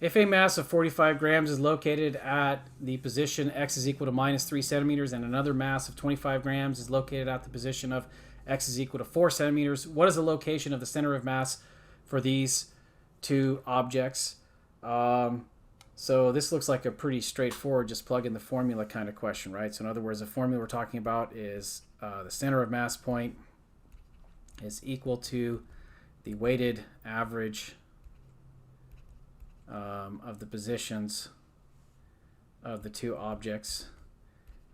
If a mass of 45 grams is located at the position x is equal to minus 3 centimeters and another mass of 25 grams is located at the position of x is equal to 4 centimeters, what is the location of the center of mass for these two objects? So this looks like a pretty straightforward, just plug in the formula kind of question, right? So in other words, the formula we're talking about is the center of mass point is equal to the weighted average of the positions of the two objects.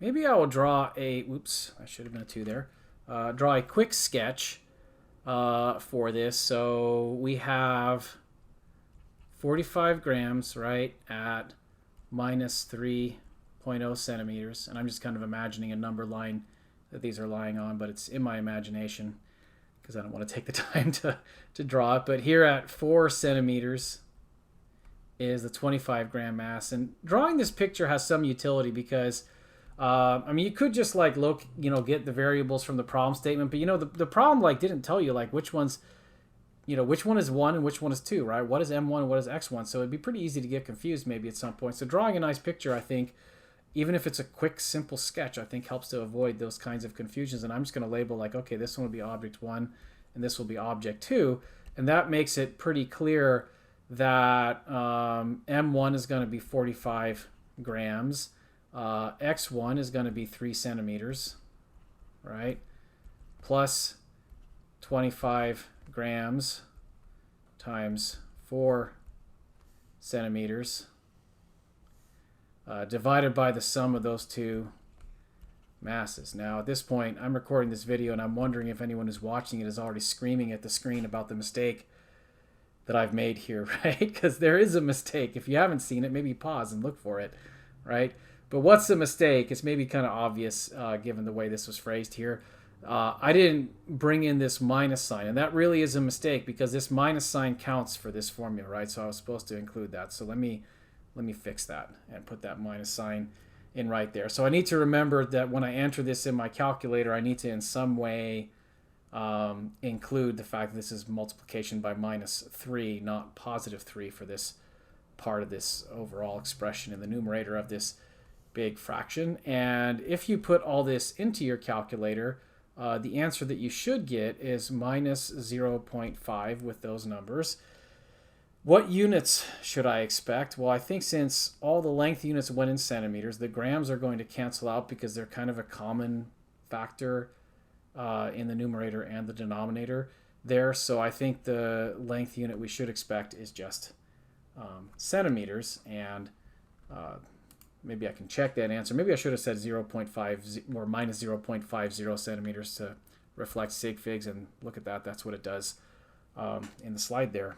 Maybe I will draw a, oops, I should have been a 2 there. Draw a quick sketch for this. So we have 45 grams, right, at minus 3.0 centimeters. And I'm just kind of imagining a number line that these are lying on, but it's in my imagination because I don't want to take the time to draw it. But here at 4 centimeters is the 25 gram mass. And drawing this picture has some utility because, I mean, you could just like look, get the variables from the problem statement, but the problem like didn't tell you like which one's, which one is 1 and which one is 2, right? What is M1 and what is X1? So it'd be pretty easy to get confused maybe at some point. So drawing a nice picture, I think, even if it's a quick, simple sketch, I think helps to avoid those kinds of confusions. And I'm just going to label like, okay, this one will be object 1 and this will be object 2. And that makes it pretty clear that M1 is going to be 45 grams. X1 is going to be 3 centimeters, right? Plus 25 grams times 4 centimeters divided by the sum of those two masses. Now at this point I'm recording this video and I'm wondering if anyone who's watching it is already screaming at the screen about the mistake that I've made here, right? Because there is a mistake. If you haven't seen it, maybe pause and look for it, right? But what's the mistake? It's maybe kind of obvious given the way this was phrased here. I didn't bring in this minus sign, and that really is a mistake because this minus sign counts for this formula, right? So I was supposed to include that. So let me fix that and put that minus sign in right there. So I need to remember that when I enter this in my calculator, I need to in some way include the fact that this is multiplication by minus 3, not positive 3 for this part of this overall expression in the numerator of this big fraction. And if you put all this into your calculator, the answer that you should get is minus 0.5 with those numbers. What units should I expect? Well, I think since all the length units went in centimeters, the grams are going to cancel out because they're kind of a common factor in the numerator and the denominator there. So I think the length unit we should expect is just centimeters. And maybe I can check that answer. Maybe I should have said 0.5 or minus 0.50 centimeters to reflect sig figs, and look at that. That's what it does in the slide there.